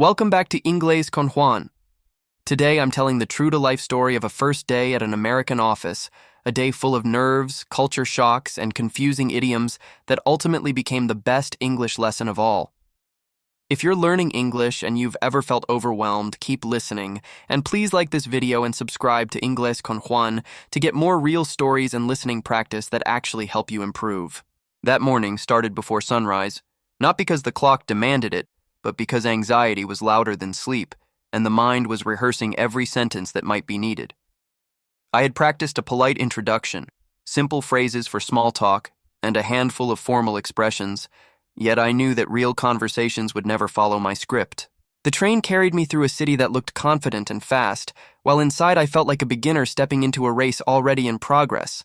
Welcome back to Ingles con Juan. Today I'm telling the true-to-life story of a first day at an American office, a day full of nerves, culture shocks, and confusing idioms that ultimately became the best English lesson of all. If you're learning English and you've ever felt overwhelmed, keep listening, and please like this video and subscribe to Ingles con Juan to get more real stories and listening practice that actually help you improve. That morning started before sunrise, not because the clock demanded it, but because anxiety was louder than sleep, and the mind was rehearsing every sentence that might be needed. I had practiced a polite introduction, simple phrases for small talk, and a handful of formal expressions, yet I knew that real conversations would never follow my script. The train carried me through a city that looked confident and fast, while inside I felt like a beginner stepping into a race already in progress.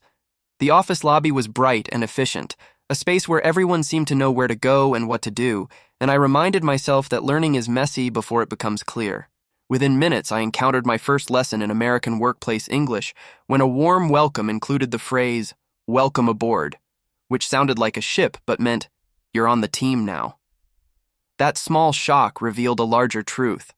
The office lobby was bright and efficient, a space where everyone seemed to know where to go and what to do, and I reminded myself that learning is messy before it becomes clear. Within minutes, I encountered my first lesson in American workplace English when a warm welcome included the phrase, "Welcome aboard," which sounded like a ship but meant, "You're on the team now." That small shock revealed a larger truth.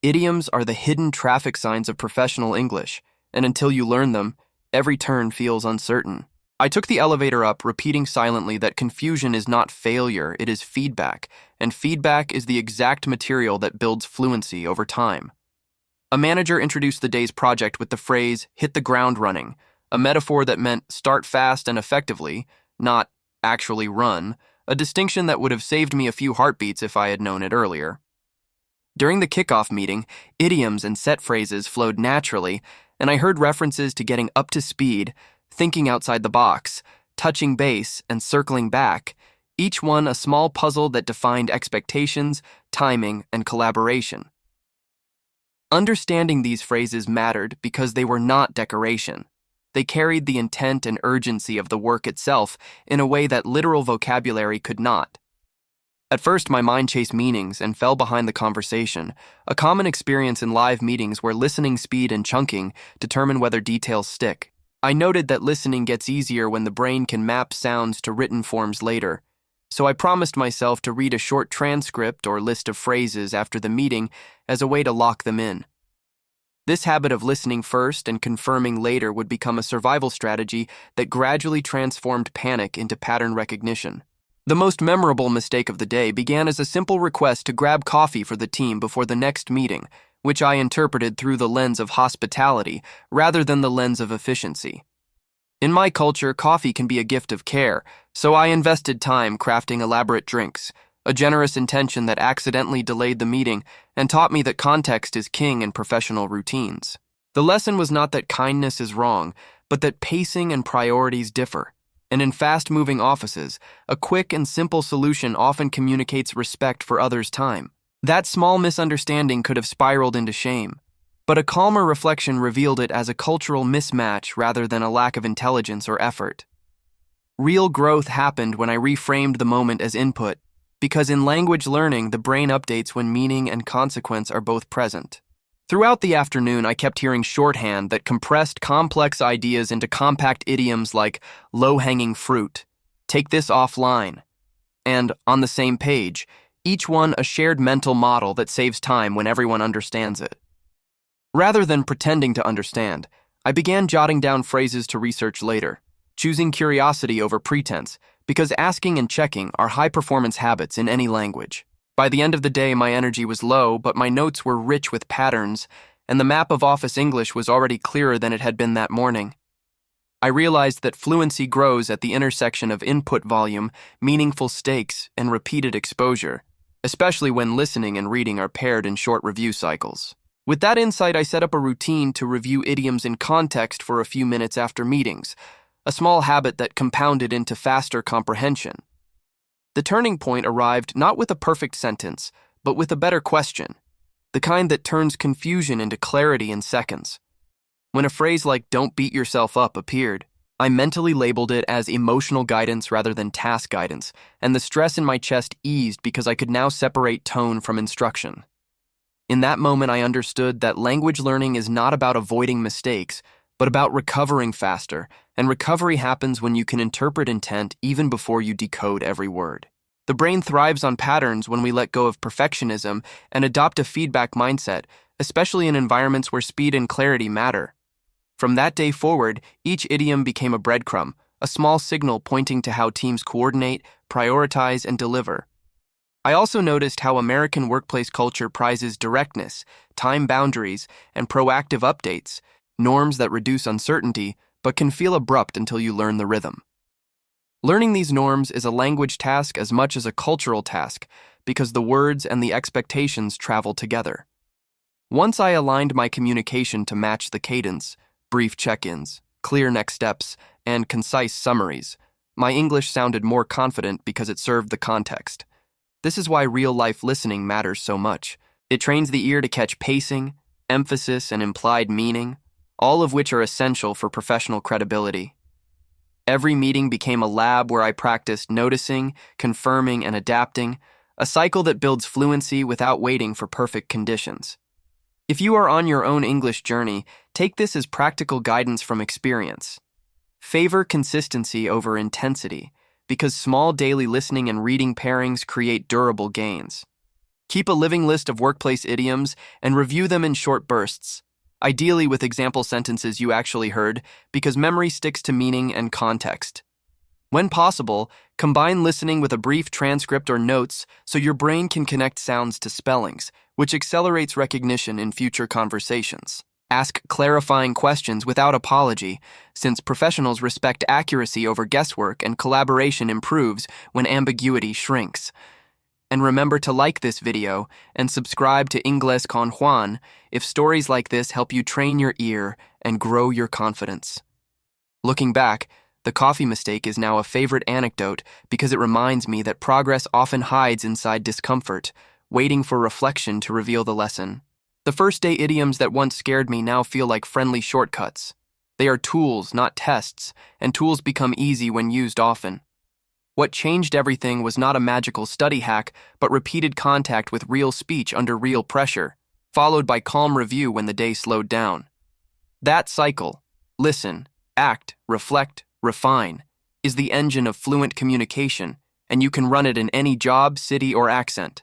Idioms are the hidden traffic signs of professional English, and until you learn them, every turn feels uncertain. I took the elevator up, repeating silently that confusion is not failure, it is feedback, and feedback is the exact material that builds fluency over time. A manager introduced the day's project with the phrase, "hit the ground running," a metaphor that meant start fast and effectively, not actually run, a distinction that would have saved me a few heartbeats if I had known it earlier. During the kickoff meeting, idioms and set phrases flowed naturally, and I heard references to getting up to speed, thinking outside the box, touching base, and circling back, each one a small puzzle that defined expectations, timing, and collaboration. Understanding these phrases mattered because they were not decoration. They carried the intent and urgency of the work itself in a way that literal vocabulary could not. At first, my mind chased meanings and fell behind the conversation, a common experience in live meetings where listening speed and chunking determine whether details stick. I noted that listening gets easier when the brain can map sounds to written forms later, so I promised myself to read a short transcript or list of phrases after the meeting as a way to lock them in. This habit of listening first and confirming later would become a survival strategy that gradually transformed panic into pattern recognition. The most memorable mistake of the day began as a simple request to grab coffee for the team before the next meeting, which I interpreted through the lens of hospitality rather than the lens of efficiency. In my culture, coffee can be a gift of care, so I invested time crafting elaborate drinks, a generous intention that accidentally delayed the meeting and taught me that context is king in professional routines. The lesson was not that kindness is wrong, but that pacing and priorities differ. And in fast-moving offices, a quick and simple solution often communicates respect for others' time. That small misunderstanding could have spiraled into shame, but a calmer reflection revealed it as a cultural mismatch rather than a lack of intelligence or effort. Real growth happened when I reframed the moment as input, because in language learning, the brain updates when meaning and consequence are both present. Throughout the afternoon, I kept hearing shorthand that compressed complex ideas into compact idioms like low-hanging fruit, take this offline, and on the same page, each one a shared mental model that saves time when everyone understands it. Rather than pretending to understand, I began jotting down phrases to research later, choosing curiosity over pretense, because asking and checking are high-performance habits in any language. By the end of the day, my energy was low, but my notes were rich with patterns, and the map of office English was already clearer than it had been that morning. I realized that fluency grows at the intersection of input volume, meaningful stakes, and repeated exposure, especially when listening and reading are paired in short review cycles. With that insight, I set up a routine to review idioms in context for a few minutes after meetings, a small habit that compounded into faster comprehension. The turning point arrived not with a perfect sentence, but with a better question, the kind that turns confusion into clarity in seconds. When a phrase like "don't beat yourself up" appeared, I mentally labeled it as emotional guidance rather than task guidance, and the stress in my chest eased because I could now separate tone from instruction. In that moment, I understood that language learning is not about avoiding mistakes, but about recovering faster, and recovery happens when you can interpret intent even before you decode every word. The brain thrives on patterns when we let go of perfectionism and adopt a feedback mindset, especially in environments where speed and clarity matter. From that day forward, each idiom became a breadcrumb, a small signal pointing to how teams coordinate, prioritize, and deliver. I also noticed how American workplace culture prizes directness, time boundaries, and proactive updates, norms that reduce uncertainty but can feel abrupt until you learn the rhythm. Learning these norms is a language task as much as a cultural task because the words and the expectations travel together. Once I aligned my communication to match the cadence, brief check-ins, clear next steps, and concise summaries, my English sounded more confident because it served the context. This is why real-life listening matters so much. It trains the ear to catch pacing, emphasis, and implied meaning, all of which are essential for professional credibility. Every meeting became a lab where I practiced noticing, confirming, and adapting, a cycle that builds fluency without waiting for perfect conditions. If you are on your own English journey, take this as practical guidance from experience. Favor consistency over intensity, because small daily listening and reading pairings create durable gains. Keep a living list of workplace idioms and review them in short bursts, ideally with example sentences you actually heard, because memory sticks to meaning and context. When possible, combine listening with a brief transcript or notes so your brain can connect sounds to spellings, which accelerates recognition in future conversations. Ask clarifying questions without apology, since professionals respect accuracy over guesswork and collaboration improves when ambiguity shrinks. And remember to like this video and subscribe to Ingles con Juan if stories like this help you train your ear and grow your confidence. Looking back, the coffee mistake is now a favorite anecdote because it reminds me that progress often hides inside discomfort, waiting for reflection to reveal the lesson. The first-day idioms that once scared me now feel like friendly shortcuts. They are tools, not tests, and tools become easy when used often. What changed everything was not a magical study hack, but repeated contact with real speech under real pressure, followed by calm review when the day slowed down. That cycle, listen, act, reflect, refine, is the engine of fluent communication, and you can run it in any job, city, or accent.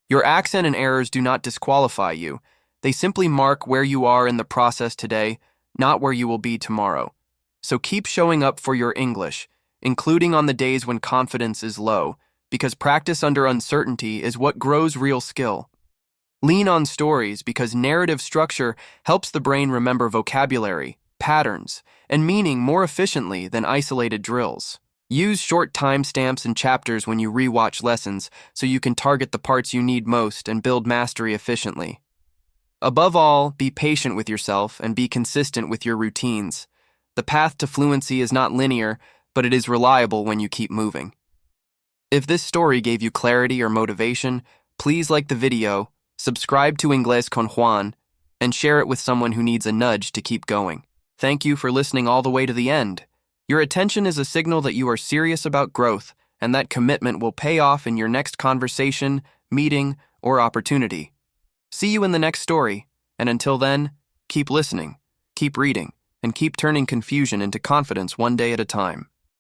Your accent and errors do not disqualify you. They simply mark where you are in the process today, not where you will be tomorrow. So keep showing up for your English, including on the days when confidence is low, because practice under uncertainty is what grows real skill. Lean on stories because narrative structure helps the brain remember vocabulary, patterns, and meaning more efficiently than isolated drills. Use short timestamps and chapters when you rewatch lessons so you can target the parts you need most and build mastery efficiently. Above all, be patient with yourself and be consistent with your routines. The path to fluency is not linear, but it is reliable when you keep moving. If this story gave you clarity or motivation, please like the video, subscribe to Ingles con Juan, and share it with someone who needs a nudge to keep going. Thank you for listening all the way to the end. Your attention is a signal that you are serious about growth, and that commitment will pay off in your next conversation, meeting, or opportunity. See you in the next story, and until then, keep listening, keep reading, and keep turning confusion into confidence one day at a time.